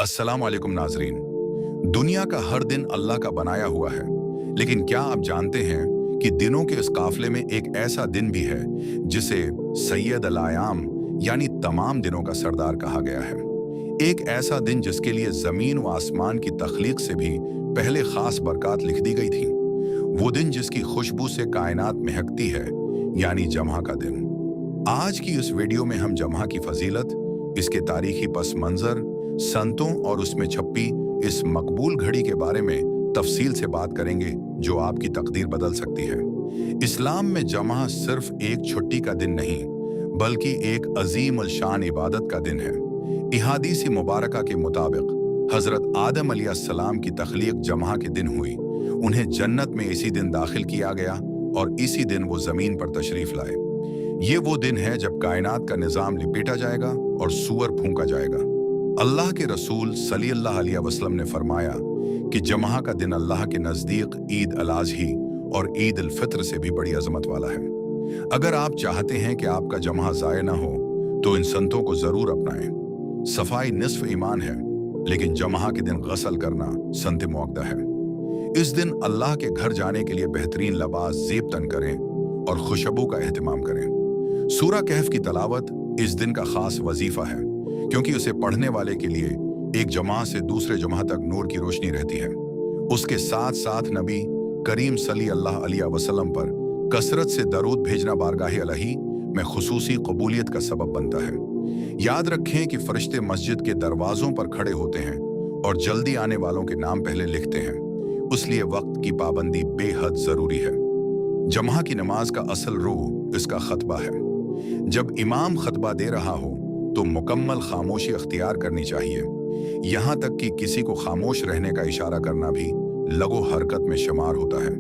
अस्सलाम वालेकुम नाजरीन। दुनिया का हर दिन अल्लाह का बनाया हुआ है, लेकिन क्या आप जानते हैं कि दिनों के इस काफिले में एक ऐसा दिन भी है जिसे सैयद अल आयाम यानी तमाम दिनों का सरदार कहा गया है। एक ऐसा दिन जिसके लिए जमीन व आसमान की तख्लीक से भी पहले खास बरकत लिख दी गई थी। वो दिन जिसकी खुशबू से कायनात महकती है, यानी जम्हा का दिन। आज की इस वीडियो में हम जम्हा की फजीलत, इसके तारीखी पस मंजर, संतों और उसमें छपी इस मकबूल घड़ी के बारे में तफसील से बात करेंगे जो आपकी तकदीर बदल सकती है। इस्लाम में जम्हा सिर्फ एक छुट्टी का दिन नहीं, बल्कि एक अजीम अल शान इबादत का दिन है। इहादीसी मुबारका के मुताबिक हजरत आदम अलैहिस्सलाम की तख्लीक जम्हा के दिन हुई। उन्हें जन्नत में इसी दिन दाखिल किया गया और इसी दिन वो जमीन पर तशरीफ लाए। ये वो दिन है जब कायनात का निजाम लिपेटा जाएगा और सूअर फूंका जाएगा। अल्लाह के रसूल सल्लल्लाहु अलैहि वसल्लम ने फरमाया कि जम्हा का दिन अल्लाह के नज़दीक ईद अल अज़ही और ईद अल फित्र से भी बड़ी अजमत वाला है। अगर आप चाहते हैं कि आपका जम्हा ज़ाय ना हो तो इन संतों को ज़रूर अपनाएं। सफाई निस्फ ईमान है, लेकिन जम्हा के दिन गसल करना संत मुअक्दा है। इस दिन अल्लाह के घर जाने के लिए बेहतरीन लबास ज़ेब तन करें और खुशबू का एहतमाम करें। सूरा कहफ की तलावत इस दिन का खास वजीफा है, क्योंकि उसे पढ़ने वाले के लिए एक जमा से दूसरे जमा तक नूर की रोशनी रहती है। उसके साथ साथ नबी करीम सल्लल्लाहु अलैहि वसल्लम पर कसरत से दरूद भेजना बारगाह अलही में खुसूसी कबूलियत का सबब बनता है। याद रखें कि फरिश्ते मस्जिद के दरवाजों पर खड़े होते हैं और जल्दी आने वालों के नाम पहले लिखते हैं, इसलिए वक्त की पाबंदी बेहद जरूरी है। जम्हा की नमाज का असल रूह इसका खतबा है। जब इमाम खतबा दे रहा हो तो मुकम्मल खामोशी अख्तियार करनी चाहिए। यहाँ तक कि किसी को खामोश रहने का इशारा करना भी लगो हरकत में शुमार होता है।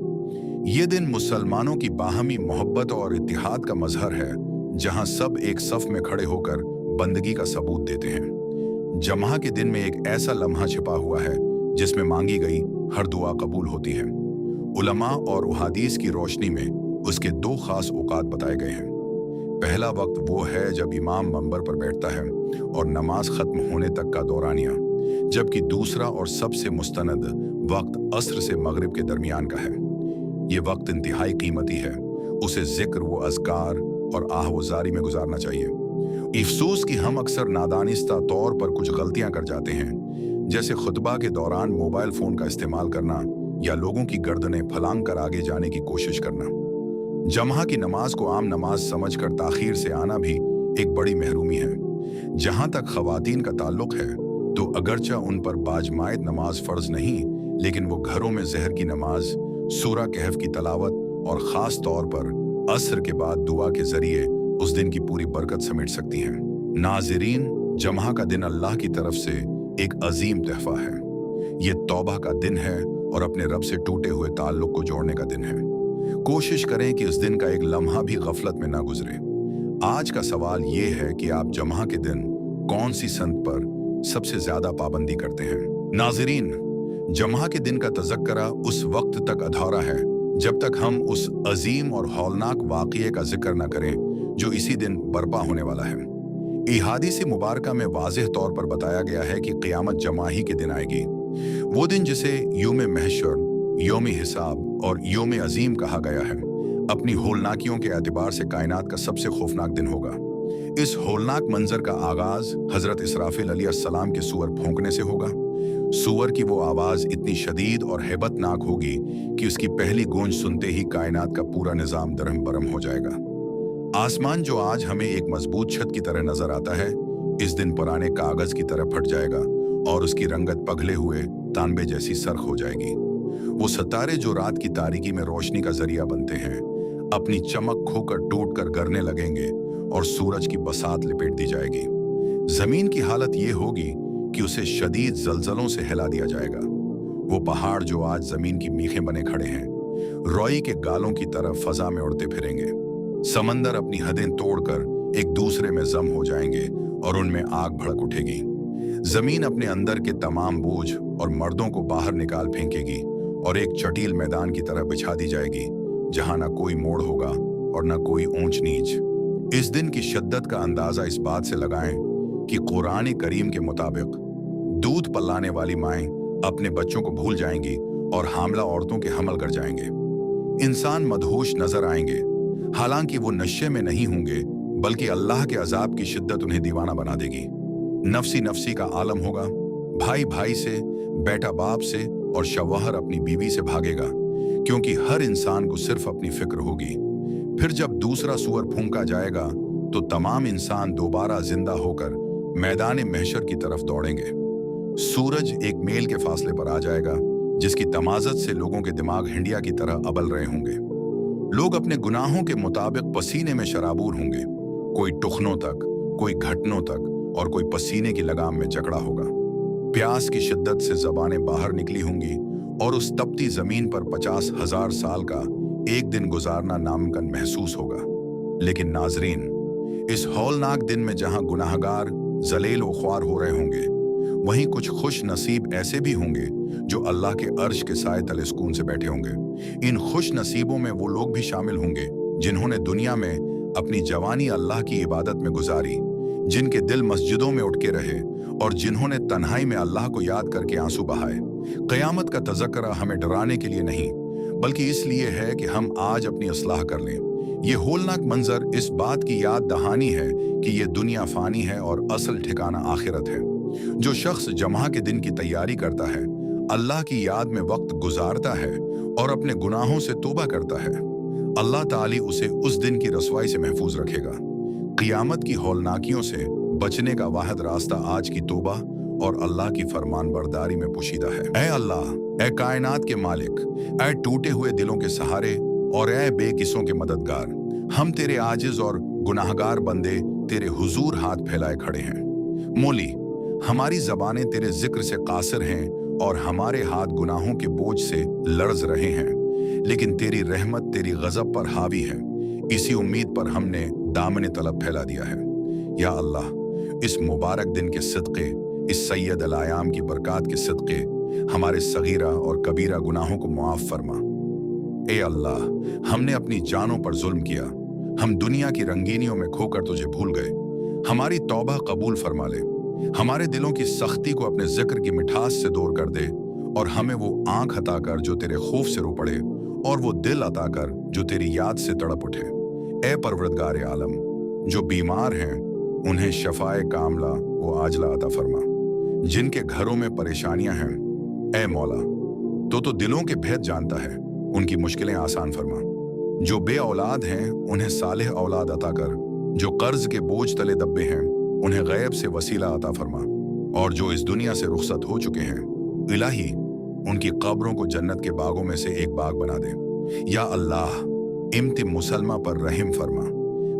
ये दिन मुसलमानों की बाहमी मोहब्बत और इत्तिहाद का मजहर है, जहाँ सब एक सफ में खड़े होकर बंदगी का सबूत देते हैं। जम्हा के दिन में एक ऐसा लम्हा छिपा हुआ है जिसमें मांगी गई हर दुआ कबूल होती है। उलमा और उहादीस की रोशनी में उसके दो खास औकात बताए गए हैं। पहला वक्त वो है जब इमाम मंबर पर बैठता है और नमाज खत्म होने तक का दौरानिया, जबकि दूसरा और सबसे मुस्तनद वक्त असर से मगरिब के दरमियान का है। ये वक्त इंतहाई कीमती है, उसे जिक्र व अज़कार और आहवजारी में गुजारना चाहिए। अफसोस कि हम अक्सर नादानिस्ता तौर पर कुछ गलतियां कर जाते हैं, जैसे खुतबा के दौरान मोबाइल फोन का इस्तेमाल करना या लोगों की गर्दनें फलांग कर आगे जाने की कोशिश करना। जम्हा की नमाज को आम नमाज समझकर ताखीर से आना भी एक बड़ी महरूमी है। जहां तक खवातीन का ताल्लुक है तो अगरचा उन पर बाजमायत नमाज फर्ज नहीं, लेकिन वो घरों में जहर की नमाज, सूरा कहफ की तलावत और ख़ास तौर पर असर के बाद दुआ के जरिए उस दिन की पूरी बरकत समेट सकती हैं। नाज़रीन, जम्हा का दिन अल्लाह की तरफ से एक अजीम तहफा है। ये तौबा का दिन है और अपने रब से टूटे हुए ताल्लुक को जोड़ने का दिन है। कोशिश करें कि इस दिन का एक लम्हा भी गफलत में ना गुजरे। आज का सवाल ये है कि आप जम्हा के दिन कौन सी संत पर सबसे ज्यादा पाबंदी करते हैं। नाज़रीन, जम्हा के दिन का तज़क्करा उस वक्त तक अधूरा है जब तक हम उस अजीम और हौलनाक वाक़ये का जिक्र न करें जो इसी दिन बर्पा होने वाला है। इहादीसी मुबारका में वाज़ेह तौर पर बताया गया है कि क़यामत जम्हा ही के दिन आएगी। वो दिन जिसे यौम महशर, यौम हिसाब और यौम अजीम कहा गया है, अपनी होलनाकियों के एतबार से कायनात का सबसे खौफनाक दिन होगा। इस होलनाक मंजर का आगाज हजरत इसराफिल अलैहिस्सलाम के सूअर फूंकने से होगा। सूअर की वो आवाज इतनी शदीद और हैबतनाक होगी कि उसकी पहली गूंज सुनते ही कायनात का पूरा निजाम दरहम बरहम हो जाएगा। आसमान जो आज हमें एक मजबूत छत की तरह नजर आता है, इस दिन पुराने कागज की तरह फट जाएगा और उसकी रंगत पगले हुए तांबे जैसी सर्ख हो जाएगी। वो सितारे जो रात की तारीकी में रोशनी का जरिया बनते हैं, अपनी चमक खोकर टूट कर गिरने लगेंगे और सूरज की बसात लिपेट दी जाएगी। जमीन की हालत ये होगी कि उसे शदीद जलजलों से हिला दिया जाएगा। वो पहाड़ जो आज जमीन की मीखें बने खड़े हैं, रोई के गालों की तरफ फजा में उड़ते फिरेंगे। समंदर अपनी हदें तोड़कर एक दूसरे में जम हो जाएंगे और उनमें आग भड़क उठेगी। जमीन अपने अंदर के तमाम बोझ और मर्दों को बाहर निकाल फेंकेगी और एक चटील मैदान की तरह बिछा दी जाएगी, जहां ना कोई मोड़ होगा और ना कोई ऊंच नीच। इस दिन की शिद्दत का अंदाजा इस बात से लगाएं कि कुरान करीम के मुताबिक दूध पिलाने वाली माएं अपने बच्चों को भूल जाएंगी और हामला औरतों के हमल कर जाएंगे। इंसान मदहोश नजर आएंगे, हालांकि वो नशे में नहीं होंगे, बल्कि अल्लाह के अजाब की शिद्दत उन्हें दीवाना बना देगी। नफसी नफसी का आलम होगा, भाई भाई से, बेटा बाप से और शौहर अपनी बीवी से भागेगा, क्योंकि हर इंसान को सिर्फ अपनी फिक्र होगी। फिर जब दूसरा सूअर फूंका जाएगा तो तमाम इंसान दोबारा जिंदा होकर मैदान महशर की तरफ दौड़ेंगे। सूरज एक मील के फासले पर आ जाएगा, जिसकी तमाजत से लोगों के दिमाग हिंडिया की तरह अबल रहे होंगे। लोग अपने गुनाहों के मुताबिक पसीने में शराबूर होंगे, कोई टुखनों तक, कोई घटनों तक और कोई पसीने की लगाम में जकड़ा होगा। प्यास की शिद्दत से जबानें बाहर निकली होंगी और उस तपती जमीन पर 50,000 साल का एक दिन गुजारना नामुमकिन महसूस होगा। लेकिन नाजरीन, इस हौलनाक दिन में जहां गुनाहगार जलील व ख्वार हो रहे होंगे, वहीं कुछ खुश नसीब ऐसे भी होंगे जो अल्लाह के अर्श के साए तले सुकून से बैठे होंगे। इन खुश नसीबों में वो लोग भी शामिल होंगे जिन्होंने दुनिया में अपनी जवानी अल्लाह की इबादत में गुजारी, जिनके दिल मस्जिदों में उठ के रहे और जिन्होंने तन्हाई में अल्लाह को याद करके आंसू बहाए। क़यामत का तज़क्रा हमें डराने के लिए नहीं, बल्कि इसलिए है कि हम आज अपनी इस्लाह कर लें। ये होलनाक मंजर इस बात की याद दहानी है कि ये दुनिया फानी है और असल ठिकाना आखिरत है। जो शख्स जमा के दिन की तैयारी करता है, अल्लाह की याद में वक्त गुजारता है और अपने गुनाहों से तौबा करता है, अल्लाह ताली उसे उस दिन की रसवाई से महफूज रखेगा। क़यामत की हौलनाकियों से बचने का वाहिद रास्ता आज की तौबा और अल्लाह की फरमान बरदारी में पोशीदा है। ऐ अल्लाह, ऐ कायनात के मालिक, ऐ टूटे हुए दिलों के सहारे और ऐ बेकिसों के मददगार, हम तेरे आजिज और गुनाहगार बंदे तेरे हुजूर हाथ फैलाए खड़े हैं। मौली, हमारी जबानें तेरे जिक्र से कासिर हैं और हमारे हाथ गुनाहों के बोझ से लर्ज रहे हैं, लेकिन तेरी रहमत तेरी गजब पर हावी है। इसी उम्मीद पर हमने दामन तलब फैला दिया है। या अल्लाह, इस मुबारक दिन के सदक़े, इस सैयद अल आयाम की बरक़ात के सदक़े हमारे सगीरा और कबीरा गुनाहों को मुआफ़ फरमा। ए अल्लाह, हमने अपनी जानों पर जुल्म किया, हम दुनिया की रंगीनियों में खोकर तुझे भूल गए। हमारी तौबा कबूल फरमा ले, हमारे दिलों की सख्ती को अपने जिक्र की मिठास से दूर कर दे और हमें वो आंख अता कर जो तेरे खौफ से रो पड़े और वो दिल अता कर जो तेरी याद से तड़प उठे। ए परवरदिगार आलम, जो बीमार हैं उन्हें शफाए कामला व आजला अता फरमा। जिनके घरों में परेशानियां हैं, ए मौला, तो दिलों के भेद जानता है, उनकी मुश्किलें आसान फरमा। जो बे औलाद हैं उन्हें सालेह औलाद अता कर, जो कर्ज के बोझ तले दबे हैं उन्हें गैब से वसीला अता फरमा, और जो इस दुनिया से रुखसत हो चुके हैं, इलाही उनकी कब्रों को जन्नत के बागों में से एक बाग बना दे। या अल्लाह, इम्ति मुसलमा पर रहम फरमा।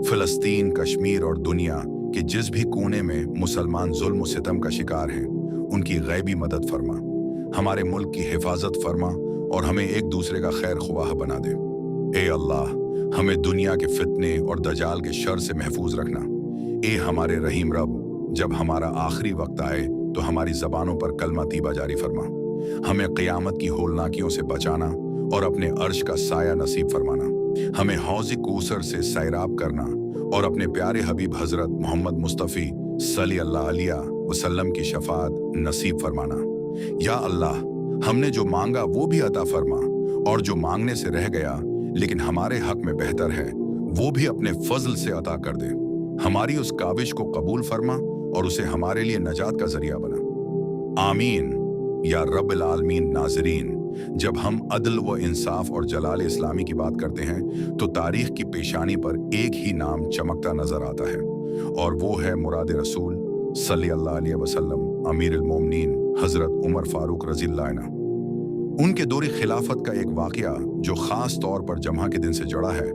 फिलिस्तीन, कश्मीर और दुनिया के जिस भी कोने में मुसलमान जुल्म व सितम का शिकार हैं, उनकी गैबी मदद फरमा। हमारे मुल्क की हिफाजत फरमा और हमें एक दूसरे का खैर ख्वाह बना दे। ए अल्लाह, हमें दुनिया के फितने और दजाल के शर से महफूज रखना। ए हमारे रहीम रब, जब हमारा आखिरी वक्त आए तो हमारी जबानों पर कलमा तीबा जारी फरमा। हमें क़यामत की होलनाकियों से बचाना और अपने अर्श का साया नसीब फरमाना। हमें हौज़ कौसर से सैराब करना और अपने प्यारे हबीब हजरत मोहम्मद मुस्तफ़ी सल्लल्लाहु अलैहि वसल्लम की शफाअत नसीब फरमाना। या अल्लाह, हमने जो मांगा वो भी अता फरमा, और जो मांगने से रह गया लेकिन हमारे हक में बेहतर है, वो भी अपने फजल से अता कर दे। हमारी उस काविश को कबूल फरमा और उसे हमारे लिए नजात का जरिया बना। आमीन या रब्बिल आलमीन। नाज़रीन, जब हम अदल व इंसाफ और जलाल इस्लामी की बात करते हैं तो तारीख की पेशानी पर एक ही नाम चमकता नजर आता है, और वो है मुराद रसूल सल्लल्लाहु अलैहि वसल्लम अमीरुल मोमिनीन हजरत उमर फारूक रज़ियल्लाहु अन्हु। उनके दौर खिलाफत का एक वाक़या जो खास तौर पर जमा के दिन से जुड़ा है,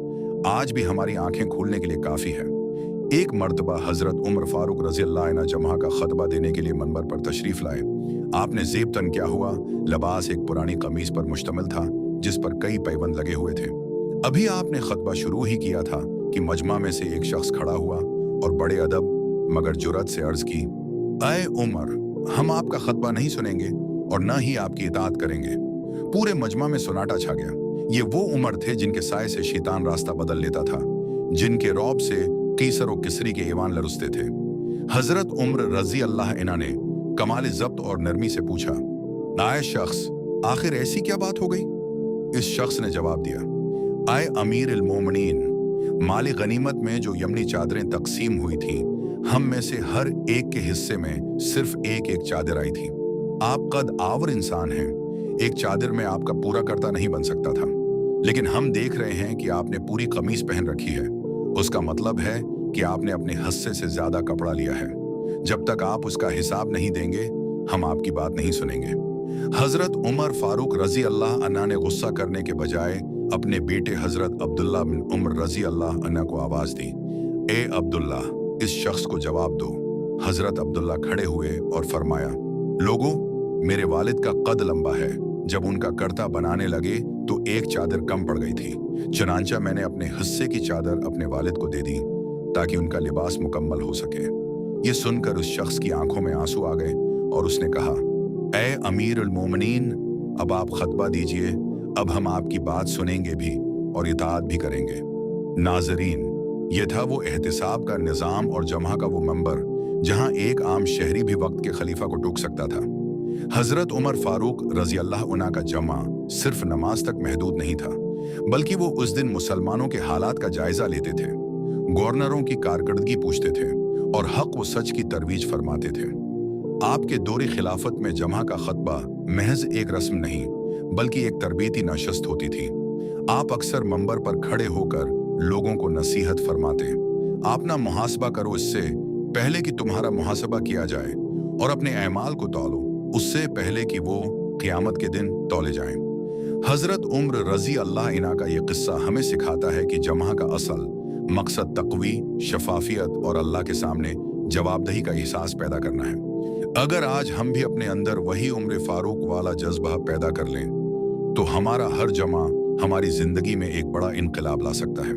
आज भी हमारी आंखें खोलने के लिए काफ़ी है। एक मर्तबा हजरत उमर फारूक रज़ियल्लाहु अन्हु जमा का खतबा देने के लिए मंबर पर तशरीफ लाए। आपने ज़ेब तन क्या हुआ लिबास एक पुरानी कमीज पर मुश्तमिल था जिस पर कई पैबंद लगे हुए थे। अभी आपने खतबा शुरू ही किया था कि मजमा में से एक शख्स खड़ा हुआ और बड़े अदब मगर जुर्रत से अर्ज की, ऐ उमर, हम आपका खतबा नहीं सुनेंगे और न ही आपकी इताअत करेंगे। पूरे मजमा में सुनाटा छा गया। ये वो उमर थे जिनके साए से शैतान रास्ता बदल लेता था, जिनके रौब से कीसर और किसरी के ईवान लरुसते थे। हजरत उमर रज़ी अल्लाह अन्हु ने कमाल ज़ब्त और नरमी से पूछा, आए शख्स, आखिर ऐसी क्या बात हो गई? इस शख्स ने जवाब दिया, आए अमीर अल मोमिनीन, माल गनीमत में जो यमनी चादरें तकसीम हुई थीं, हम में से हर एक के हिस्से में सिर्फ एक एक चादर आई थी। आप कद आवर इंसान हैं, एक चादर में आपका पूरा कर्ता नहीं बन सकता था, लेकिन हम देख रहे हैं कि आपने पूरी कमीज पहन रखी है। उसका मतलब है कि आपने अपने हिस्से से ज्यादा कपड़ा लिया है। जब तक आप उसका हिसाब नहीं देंगे, हम आपकी बात नहीं सुनेंगे। हजरत उमर फारूक रजी अल्लाह अन्हा ने गुस्सा करने के बजाय अपने बेटे हजरत अब्दुल्ला बिन उमर रजी अल्लाह अन्हा को आवाज दी, ए अब्दुल्ला, इस शख्स को जवाब दो। हजरत अब्दुल्ला खड़े हुए और फरमाया, लोगों, मेरे वालिद का कद लंबा है। जब उनका कर्ता बनाने लगे तो एक चादर कम पड़ गई थी, चनांचा मैंने अपने हिस्से की चादर अपने वालिद को दे दी ताकि उनका लिबास मुकम्मल हो सके। ये सुनकर उस शख्स की आंखों में आंसू आ गए और उसने कहा, ए अमीर अल मोमिनीन, अब आप खतबा दीजिए। अब हम आपकी बात सुनेंगे भी और इताअत भी करेंगे। नाजरीन, ये था वो एहतिसाब का निज़ाम और जमा का वो मंबर जहां एक आम शहरी भी वक्त के खलीफा को टोक सकता था। हजरत उमर फारूक रजी अल्लाह अन्हु का जमा सिर्फ नमाज तक महदूद नहीं था, बल्कि वो उस दिन मुसलमानों के हालात का जायजा लेते थे, गवर्नरों की कारकर्दगी पूछते थे और हक व सच की तरवीज फरमाते थे। आपके दौरे खिलाफत में जमा का खतबा महज एक रस्म नहीं, बल्कि एक तरबीती नशस्त होती थी। आप अक्सर मंबर पर खड़े होकर लोगों को नसीहत फरमाते, आप ना मुहासबा करो इससे पहले कि तुम्हारा मुहासबा किया जाए, और अपने अमाल को तौलो उससे पहले कि वो क़यामत के दिन तौले जाएं। हजरत उम्र रजी अल्लाह इना का ये किस्सा हमें सिखाता है कि जमा का असल मकसद तक़वी, शफाफियत और अल्लाह के सामने जवाबदही का एहसास पैदा करना है। अगर आज हम भी अपने अंदर वही उम्र फारूक वाला जज्बा पैदा कर लें, तो हमारा हर जमा हमारी जिंदगी में एक बड़ा इनकलाब ला सकता है।